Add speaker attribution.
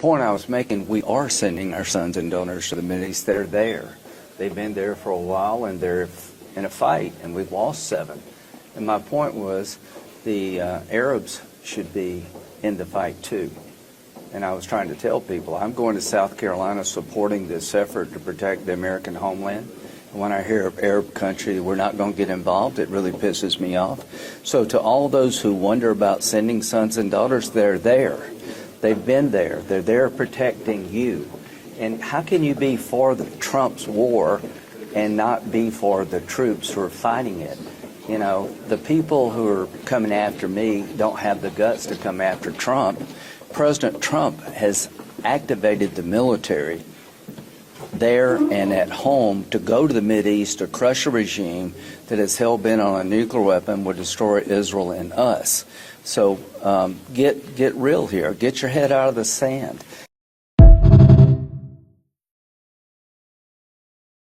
Speaker 1: Point I was making, we are sending our sons and daughters to the Middle East. They're there. They've been there for a while, and they're in a fight, and we've lost 7. And my point was the Arabs should be in the fight too. And I was trying to tell people, I'm going to South Carolina supporting this effort to protect the American homeland. And when I hear of Arab country, we're not going to get involved, it really pisses me off. So to all those who wonder about sending sons and daughters, they're there. They've been there. They're there protecting you. And how can you be for the Trump's war and not be for the troops who are fighting it? You know, the people who are coming after me don't have the guts to come after Trump. President Trump has activated the military there and at home to go to the Mideast to crush a regime that is hell-bent on a nuclear weapon, will destroy Israel and us. So get real here. Get your head out of the sand.